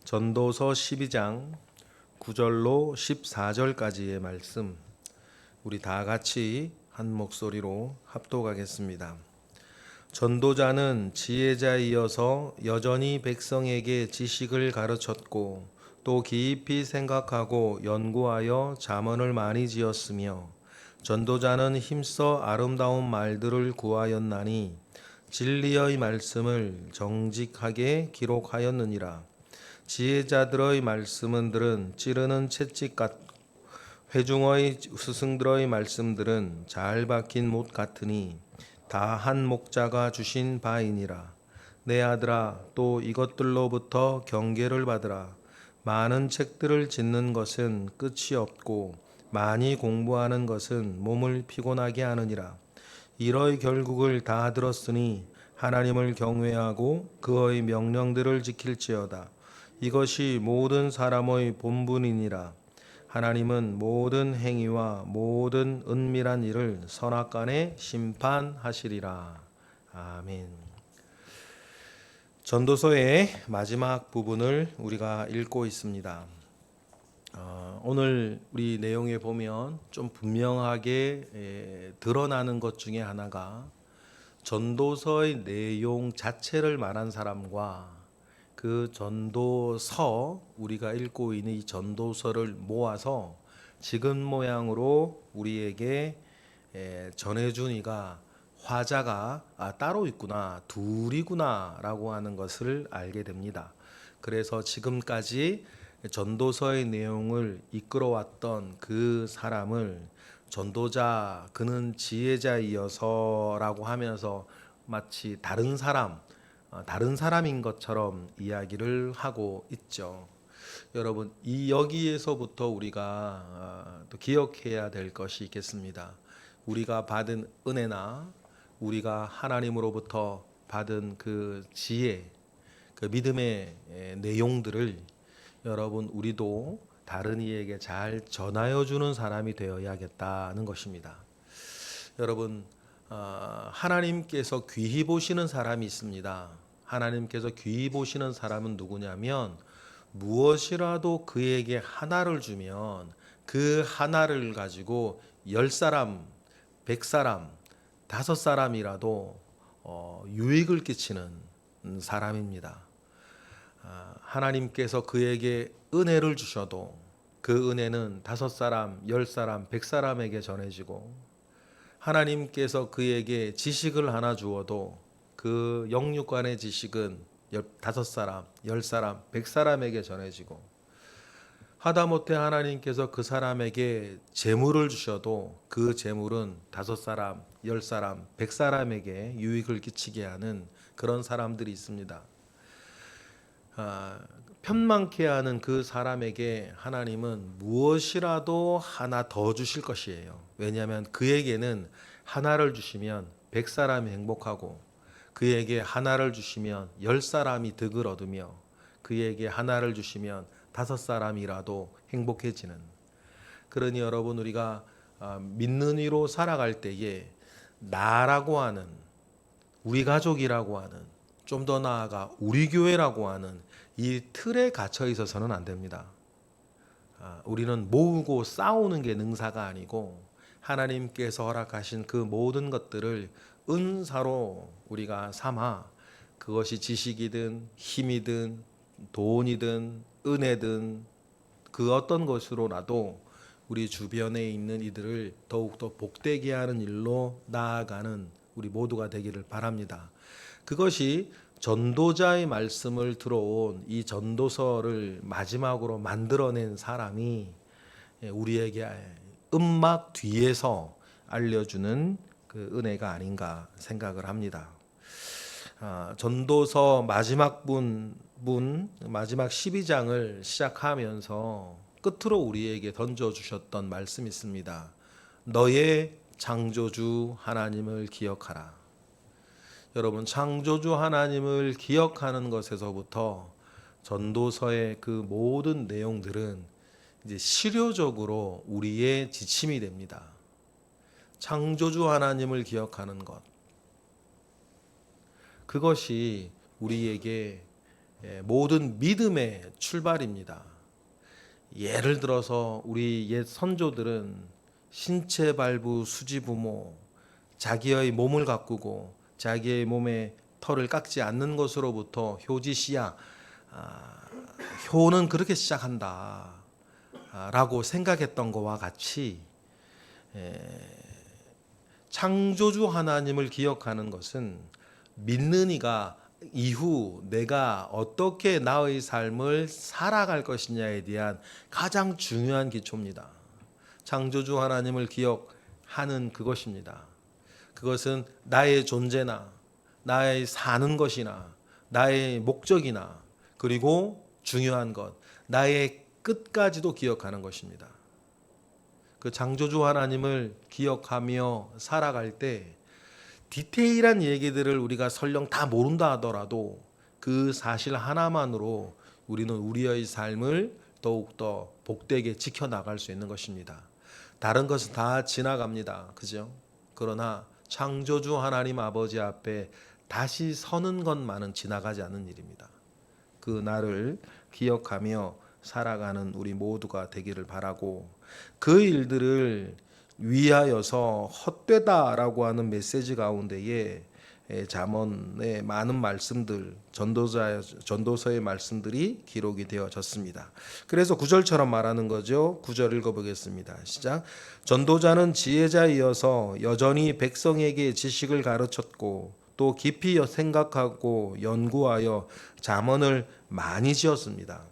전도서 12장 9절로 14절까지의 말씀 우리 다 같이 한 목소리로 합독하겠습니다. 전도자는 지혜자이어서 여전히 백성에게 지식을 가르쳤고 또 깊이 생각하고 연구하여 잠언을 많이 지었으며 전도자는 힘써 아름다운 말들을 구하였나니 진리의 말씀을 정직하게 기록하였느니라. 지혜자들의 말씀들은 찌르는 채찍 같고 회중의 스승들의 말씀들은 잘 박힌 못 같으니 다 한 목자가 주신 바이니라. 내 아들아, 또 이것들로부터 경계를 받으라. 많은 책들을 짓는 것은 끝이 없고 많이 공부하는 것은 몸을 피곤하게 하느니라. 이러의 결국을 다 들었으니 하나님을 경외하고 그의 명령들을 지킬지어다. 이것이 모든 사람의 본분이니라. 하나님은 모든 행위와 모든 은밀한 일을 선악간에 심판하시리라. 아멘. 전도서의 마지막 부분을 우리가 읽고 있습니다. 오늘 우리 내용에 보면 좀 분명하게 드러나는 것 중에 하나가 전도서의 내용 자체를 말한 사람과 그 전도서, 우리가 읽고 있는 이 전도서를 모아서 지금 모양으로 우리에게 전해준 이가 화자가 따로 있구나, 둘이구나 라고 하는 것을 알게 됩니다. 그래서 지금까지 전도서의 내용을 이끌어왔던 그 사람을 전도자, 그는 지혜자이어서라고 하면서 마치 다른 사람인 것처럼 이야기를 하고 있죠. 여러분, 이 여기에서부터 우리가 또 기억해야 될 것이 있겠습니다. 우리가 받은 은혜나 우리가 하나님으로부터 받은 그 지혜, 그 믿음의 내용들을 여러분, 우리도 다른 이에게 잘 전하여 주는 사람이 되어야겠다는 것입니다. 여러분, 하나님께서 귀히 보시는 사람이 있습니다. 하나님께서 귀히 보시는 사람은 누구냐면 무엇이라도 그에게 하나를 주면 그 하나를 가지고 10사람, 100사람, 5사람이라도 유익을 끼치는 사람입니다. 하나님께서 그에게 은혜를 주셔도 그 은혜는 5사람, 10사람, 100사람에게 전해지고 하나님께서 그에게 지식을 하나 주어도 그 영육간의 지식은 5사람, 10사람, 100사람에게 전해지고 하다못해 하나님께서 그 사람에게 재물을 주셔도 그 재물은 5사람, 10사람, 100사람에게 유익을 끼치게 하는 그런 사람들이 있습니다. 편만케 하는 그 사람에게 하나님은 무엇이라도 하나 더 주실 것이에요. 왜냐하면 그에게는 하나를 주시면 100사람이 행복하고 그에게 하나를 주시면 10사람이 득을 얻으며 그에게 하나를 주시면 5사람이라도 행복해지는. 그러니 여러분, 우리가 믿는 이로 살아갈 때에 나라고 하는, 우리 가족이라고 하는, 좀 더 나아가 우리 교회라고 하는 이 틀에 갇혀 있어서는 안 됩니다. 우리는 모으고 싸우는 게 능사가 아니고 하나님께서 허락하신 그 모든 것들을 은사로 우리가 삼아, 그것이 지식이든 힘이든 돈이든 은혜든 그 어떤 것으로라도 우리 주변에 있는 이들을 더욱더 복되게 하는 일로 나아가는 우리 모두가 되기를 바랍니다. 그것이 전도자의 말씀을 들어온 이 전도서를 마지막으로 만들어낸 사람이 우리에게 음막 뒤에서 알려주는 그 은혜가 아닌가 생각을 합니다. 전도서 마지막 마지막 12장을 시작하면서 끝으로 우리에게 던져주셨던 말씀이 있습니다. 너의 창조주 하나님을 기억하라. 여러분, 창조주 하나님을 기억하는 것에서부터 전도서의 그 모든 내용들은 이제 실효적으로 우리의 지침이 됩니다. 창조주 하나님을 기억하는 것, 그것이 우리에게 모든 믿음의 출발입니다. 예를 들어서 우리 옛 선조들은 신체 발부 수지 부모, 자기의 몸을 가꾸고 자기의 몸에 털을 깎지 않는 것으로부터 효지시야, 효는 그렇게 시작한다 라고 생각했던 것과 같이 창조주 하나님을 기억하는 것은 믿는 이가 이후 내가 어떻게 나의 삶을 살아갈 것이냐에 대한 가장 중요한 기초입니다. 창조주 하나님을 기억하는 그것입니다. 그것은 나의 존재나 나의 사는 것이나 나의 목적이나 그리고 중요한 것, 나의 끝까지도 기억하는 것입니다. 그 창조주 하나님을 기억하며 살아갈 때 디테일한 얘기들을 우리가 설령 다 모른다 하더라도 그 사실 하나만으로 우리는 우리의 삶을 더욱더 복되게 지켜나갈 수 있는 것입니다. 다른 것은 다 지나갑니다. 그죠? 그러나 창조주 하나님 아버지 앞에 다시 서는 것만은 지나가지 않는 일입니다. 그 날을 기억하며 살아가는 우리 모두가 되기를 바라고, 그 일들을 위하여서 헛되다라고 하는 메시지 가운데에 잠언의 많은 말씀들, 전도서의 말씀들이 기록이 되어졌습니다. 그래서 9절처럼 말하는 거죠. 9절 읽어보겠습니다. 시작. 전도자는 지혜자이어서 여전히 백성에게 지식을 가르쳤고 또 깊이 생각하고 연구하여 잠언을 많이 지었습니다.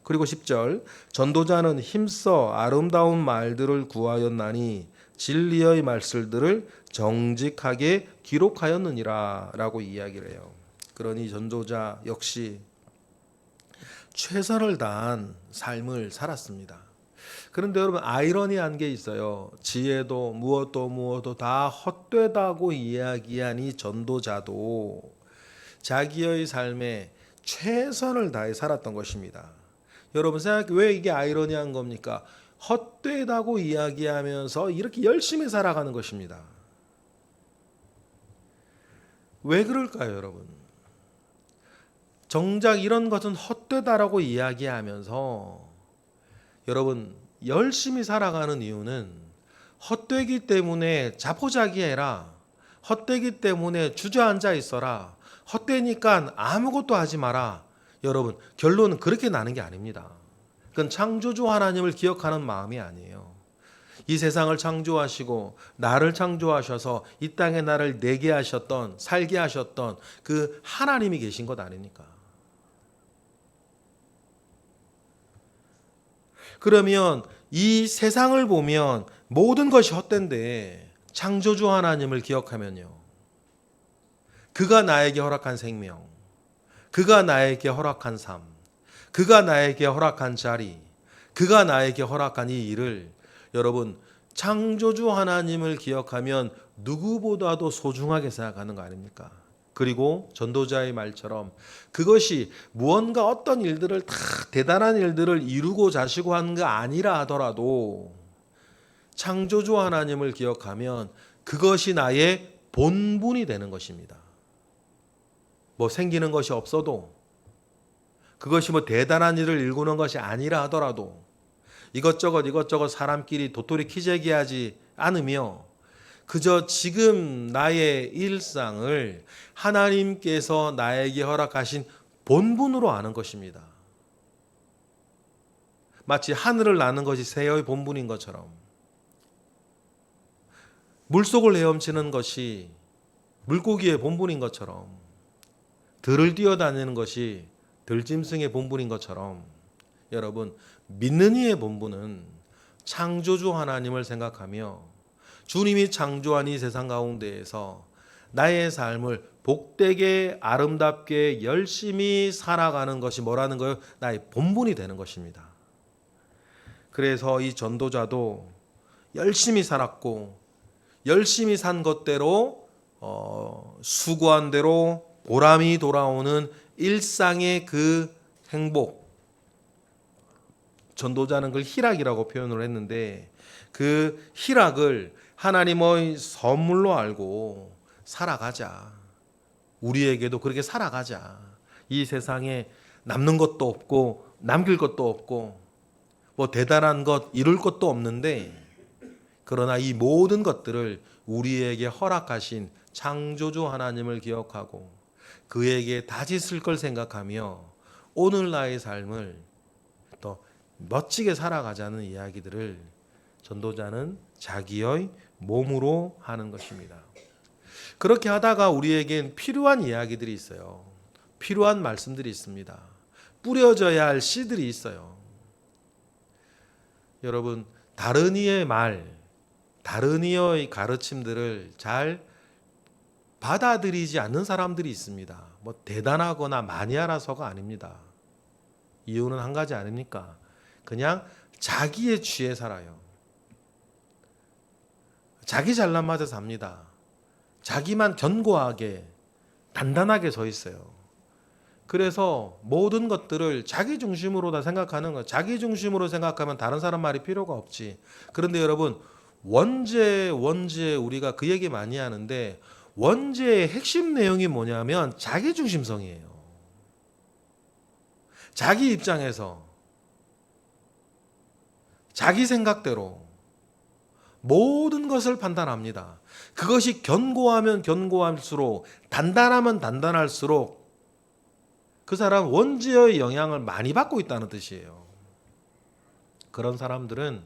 그리고 10절, 전도자는 힘써 아름다운 말들을 구하였나니 진리의 말씀들을 정직하게 기록하였느니라 라고 이야기를 해요. 그러니 전도자 역시 최선을 다한 삶을 살았습니다. 그런데 여러분, 아이러니한 게 있어요. 지혜도 무엇도 다 헛되다고 이야기한 이 전도자도 자기의 삶에 최선을 다해 살았던 것입니다. 여러분 생각해, 왜 이게 아이러니한 겁니까? 헛되다고 이야기하면서 이렇게 열심히 살아가는 것입니다. 왜 그럴까요, 여러분? 정작 이런 것은 헛되다라고 이야기하면서 여러분 열심히 살아가는 이유는 헛되기 때문에 자포자기해라, 헛되기 때문에 주저앉아 있어라, 헛되니까 아무것도 하지 마라. 여러분 결론은 그렇게 나는 게 아닙니다. 그건 창조주 하나님을 기억하는 마음이 아니에요. 이 세상을 창조하시고 나를 창조하셔서 이 땅에 나를 내게 하셨던, 살게 하셨던 그 하나님이 계신 것 아닙니까? 그러면 이 세상을 보면 모든 것이 헛된데 창조주 하나님을 기억하면요, 그가 나에게 허락한 생명, 그가 나에게 허락한 삶, 그가 나에게 허락한 자리, 그가 나에게 허락한 이 일을 여러분 창조주 하나님을 기억하면 누구보다도 소중하게 생각하는 거 아닙니까? 그리고 전도자의 말처럼 그것이 무언가 어떤 일들을 다 대단한 일들을 이루고 자시고 하는 게 아니라 하더라도 창조주 하나님을 기억하면 그것이 나의 본분이 되는 것입니다. 뭐 생기는 것이 없어도, 그것이 뭐 대단한 일을 일구는 것이 아니라 하더라도 이것저것 사람끼리 도토리 키재기하지 않으며 그저 지금 나의 일상을 하나님께서 나에게 허락하신 본분으로 아는 것입니다. 마치 하늘을 나는 것이 새의 본분인 것처럼, 물속을 헤엄치는 것이 물고기의 본분인 것처럼, 들을 뛰어다니는 것이 들짐승의 본분인 것처럼, 여러분 믿는 이의 본분은 창조주 하나님을 생각하며 주님이 창조한 이 세상 가운데에서 나의 삶을 복되게 아름답게 열심히 살아가는 것이 뭐라는 거예요? 나의 본분이 되는 것입니다. 그래서 이 전도자도 열심히 살았고 열심히 산 것대로 수고한 대로 보람이 돌아오는 일상의 그 행복, 전도자는 그걸 희락이라고 표현을 했는데 그 희락을 하나님의 선물로 알고 살아가자. 우리에게도 그렇게 살아가자. 이 세상에 남는 것도 없고 남길 것도 없고 뭐 대단한 것 이룰 것도 없는데, 그러나 이 모든 것들을 우리에게 허락하신 창조주 하나님을 기억하고 그에게 다짓을 걸 생각하며 오늘 나의 삶을 더 멋지게 살아가자는 이야기들을 전도자는 자기의 몸으로 하는 것입니다. 그렇게 하다가 우리에겐 필요한 이야기들이 있어요. 필요한 말씀들이 있습니다. 뿌려져야 할 씨들이 있어요. 여러분, 다른 이의 말, 다른 이의 가르침들을 잘 받아들이지 않는 사람들이 있습니다. 뭐 대단하거나 많이 알아서가 아닙니다. 이유는 한 가지 아닙니까? 그냥 자기의 취에 살아요. 자기 잘난 맛에 삽니다. 자기만 견고하게 단단하게 서 있어요. 그래서 모든 것들을 자기 중심으로 다 생각하는 거예요. 자기 중심으로 생각하면 다른 사람 말이 필요가 없지. 그런데 여러분, 원죄 우리가 그 얘기 많이 하는데, 원죄의 핵심 내용이 뭐냐면 자기 중심성이에요. 자기 입장에서 자기 생각대로 모든 것을 판단합니다. 그것이 견고하면 견고할수록, 단단하면 단단할수록 그 사람 원죄의 영향을 많이 받고 있다는 뜻이에요. 그런 사람들은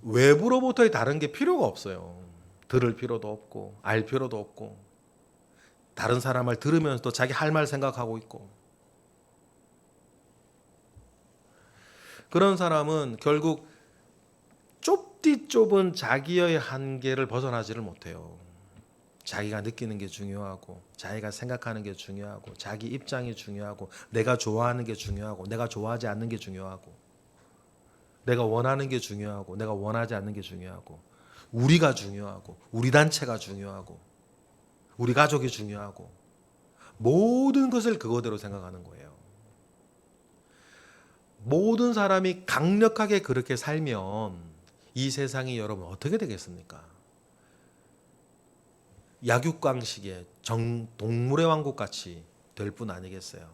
외부로부터의 다른 게 필요가 없어요. 들을 필요도 없고 알 필요도 없고, 다른 사람 말 들으면서 또 자기 할 말 생각하고 있고, 그런 사람은 결국 좁디 좁은 자기의 한계를 벗어나지를 못해요. 자기가 느끼는 게 중요하고, 자기가 생각하는 게 중요하고, 자기 입장이 중요하고, 내가 좋아하는 게 중요하고, 내가 좋아하지 않는 게 중요하고, 내가 원하는 게 중요하고, 내가 원하지 않는 게 중요하고, 우리가 중요하고, 우리 단체가 중요하고, 우리 가족이 중요하고, 모든 것을 그거대로 생각하는 거예요. 모든 사람이 강력하게 그렇게 살면 이 세상이 여러분 어떻게 되겠습니까? 약육강식의 동물의 왕국 같이 될 뿐 아니겠어요?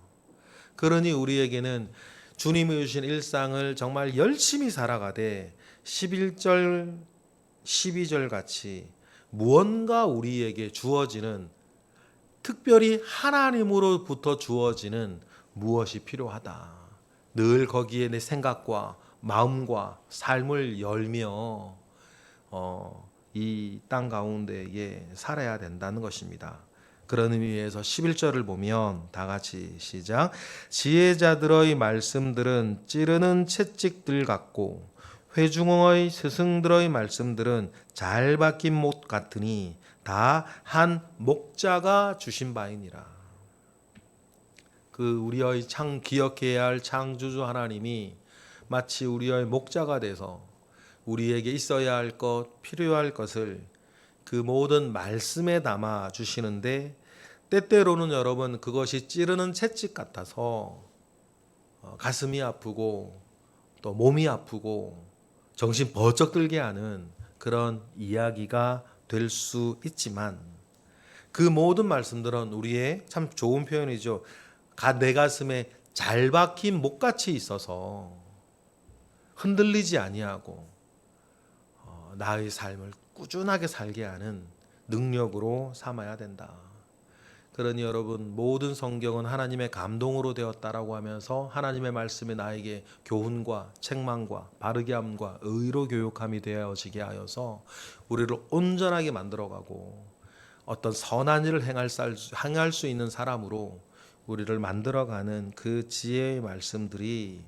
그러니 우리에게는 주님이 주신 일상을 정말 열심히 살아가되 11절, 12절 같이 무언가 우리에게 주어지는, 특별히 하나님으로부터 주어지는 무엇이 필요하다. 늘 거기에 내 생각과 마음과 삶을 열며 이 땅 가운데에 살아야 된다는 것입니다. 그런 의미에서 11절을 보면 다 같이 시작. 지혜자들의 말씀들은 찌르는 채찍들 같고 회중의 스승들의 말씀들은 잘 박힌 못 같으니 다 한 목자가 주신 바이니라. 그 우리의 기억해야 할 창조주 하나님이 마치 우리의 목자가 돼서 우리에게 있어야 할 것, 필요할 것을 그 모든 말씀에 담아 주시는데, 때때로는 여러분 그것이 찌르는 채찍 같아서 가슴이 아프고 또 몸이 아프고 정신 번쩍 들게 하는 그런 이야기가 될 수 있지만, 그 모든 말씀들은 우리의 참 좋은 표현이죠. 내 가슴에 잘 박힌 목같이 있어서 흔들리지 아니하고 나의 삶을 꾸준하게 살게 하는 능력으로 삼아야 된다. 그러니 여러분, 모든 성경은 하나님의 감동으로 되었다라고 하면서 하나님의 말씀이 나에게 교훈과 책망과 바르게 함과 의로 교육함이 되어지게 하여서 우리를 온전하게 만들어가고 어떤 선한 일을 행할 수 있는 사람으로 우리를 만들어가는 그 지혜의 말씀들이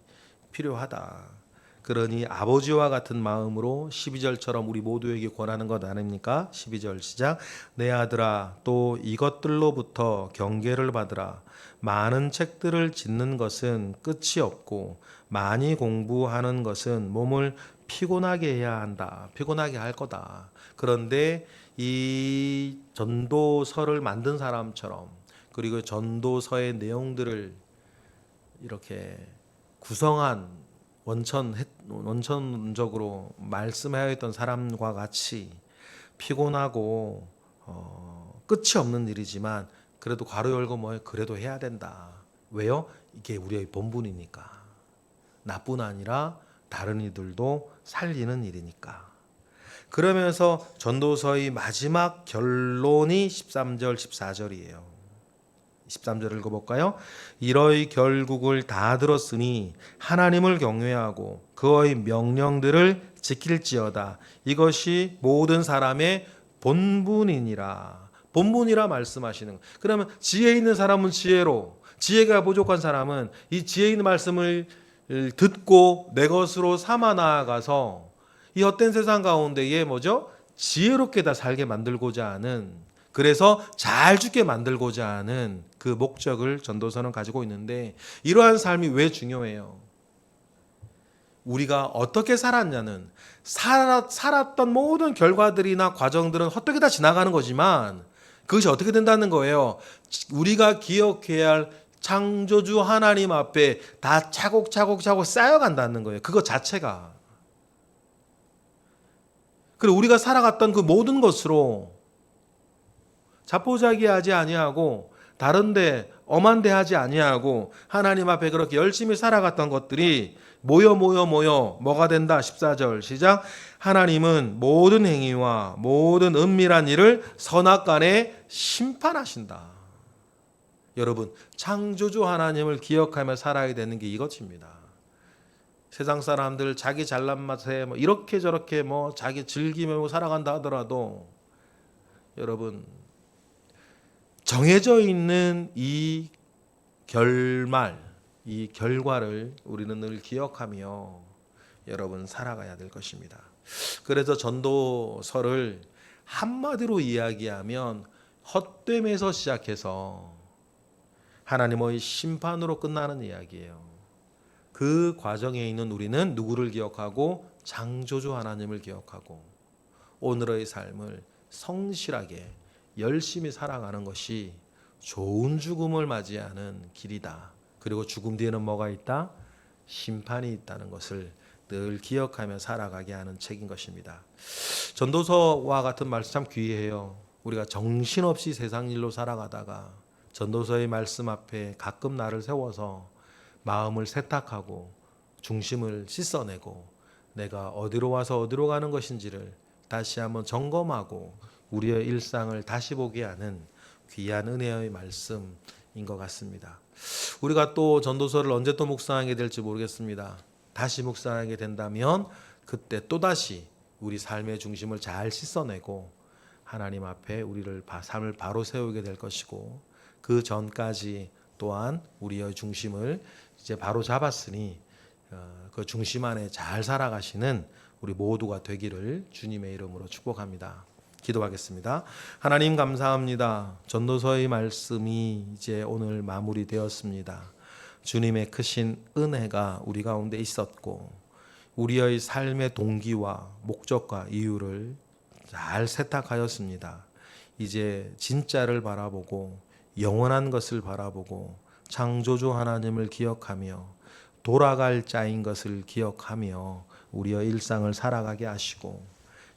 필요하다. 그러니 아버지와 같은 마음으로 12절처럼 우리 모두에게 권하는 것 아닙니까? 12절 시작. 내 아들아, 또 이것들로부터 경계를 받으라. 많은 책들을 짓는 것은 끝이 없고 많이 공부하는 것은 몸을 피곤하게 해야 한다. 피곤하게 할 거다. 그런데 이 전도서를 만든 사람처럼, 그리고 전도서의 내용들을 이렇게 구성한 원천적으로 말씀하였던 사람과 같이 피곤하고 끝이 없는 일이지만 그래도 괄호 열고 그래도 해야 된다. 왜요? 이게 우리의 본분이니까. 나뿐 아니라 다른 이들도 살리는 일이니까. 그러면서 전도서의 마지막 결론이 13절 14절이에요. 13절 읽어볼까요? 이러이 결국을 다 들었으니 하나님을 경외하고 그의 명령들을 지킬지어다. 이것이 모든 사람의 본분이니라. 본분이라 말씀하시는 거예요. 그러면 지혜 있는 사람은 지혜로, 지혜가 부족한 사람은 이 지혜 있는 말씀을 듣고 내 것으로 삼아 나아가서 이 헛된 세상 가운데에 뭐죠? 지혜롭게 다 살게 만들고자 하는, 그래서 잘 죽게 만들고자 하는 그 목적을 전도서는 가지고 있는데, 이러한 삶이 왜 중요해요? 우리가 어떻게 살았냐는, 살았던 모든 결과들이나 과정들은 헛되게 다 지나가는 거지만 그것이 어떻게 된다는 거예요? 우리가 기억해야 할 창조주 하나님 앞에 다 차곡차곡 쌓여간다는 거예요. 그것 자체가. 그리고 우리가 살아갔던 그 모든 것으로 자포자기하지 아니하고 다른데 엄한데 하지 아니하고 하나님 앞에 그렇게 열심히 살아갔던 것들이 모여 뭐가 된다. 14절 시작. 하나님은 모든 행위와 모든 은밀한 일을 선악간에 심판하신다. 여러분, 창조주 하나님을 기억하며 살아야 되는 게 이것입니다. 세상 사람들 자기 잘난 맛에 뭐 이렇게 저렇게 뭐 자기 즐기며 살아간다 하더라도 여러분, 정해져 있는 이 결말, 이 결과를 우리는 늘 기억하며 여러분 살아가야 될 것입니다. 그래서 전도서를 한마디로 이야기하면 헛됨에서 시작해서 하나님의 심판으로 끝나는 이야기예요. 그 과정에 있는 우리는 누구를 기억하고 창조주 하나님을 기억하고 오늘의 삶을 성실하게 열심히 살아가는 것이 좋은 죽음을 맞이하는 길이다. 그리고 죽음 뒤에는 뭐가 있다? 심판이 있다는 것을 늘 기억하며 살아가게 하는 책인 것입니다. 전도서와 같은 말씀 참 귀해요. 우리가 정신없이 세상 일로 살아가다가 전도서의 말씀 앞에 가끔 나를 세워서 마음을 세탁하고 중심을 씻어내고 내가 어디로 와서 어디로 가는 것인지를 다시 한번 점검하고 우리의 일상을 다시 보게 하는 귀한 은혜의 말씀인 것 같습니다. 우리가 또 전도서를 언제 또 묵상하게 될지 모르겠습니다. 다시 묵상하게 된다면 그때 또다시 우리 삶의 중심을 잘 씻어내고 하나님 앞에 우리를 삶을 바로 세우게 될 것이고, 그 전까지 또한 우리의 중심을 이제 바로 잡았으니 그 중심 안에 잘 살아가시는 우리 모두가 되기를 주님의 이름으로 축복합니다. 기도하겠습니다. 하나님 감사합니다. 전도서의 말씀이 이제 오늘 마무리되었습니다. 주님의 크신 은혜가 우리 가운데 있었고 우리의 삶의 동기와 목적과 이유를 잘 세탁하였습니다. 이제 진짜를 바라보고 영원한 것을 바라보고 창조주 하나님을 기억하며 돌아갈 자인 것을 기억하며 우리의 일상을 살아가게 하시고,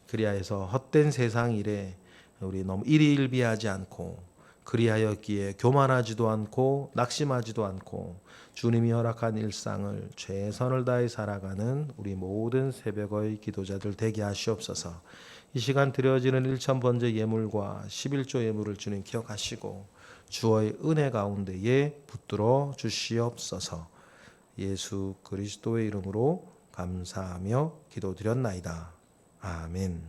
그리하여서 헛된 세상 일에 우리 너무 일희일비하지 않고 그리하였기에 교만하지도 않고 낙심하지도 않고 주님이 허락한 일상을 최선을 다해 살아가는 우리 모든 새벽의 기도자들 되게 하시옵소서. 이 시간 드려지는 1,000번째 예물과 11조 예물을 주님 기억하시고 주의 은혜 가운데에 붙들어 주시옵소서. 예수 그리스도의 이름으로 감사하며 기도드렸나이다. 아멘.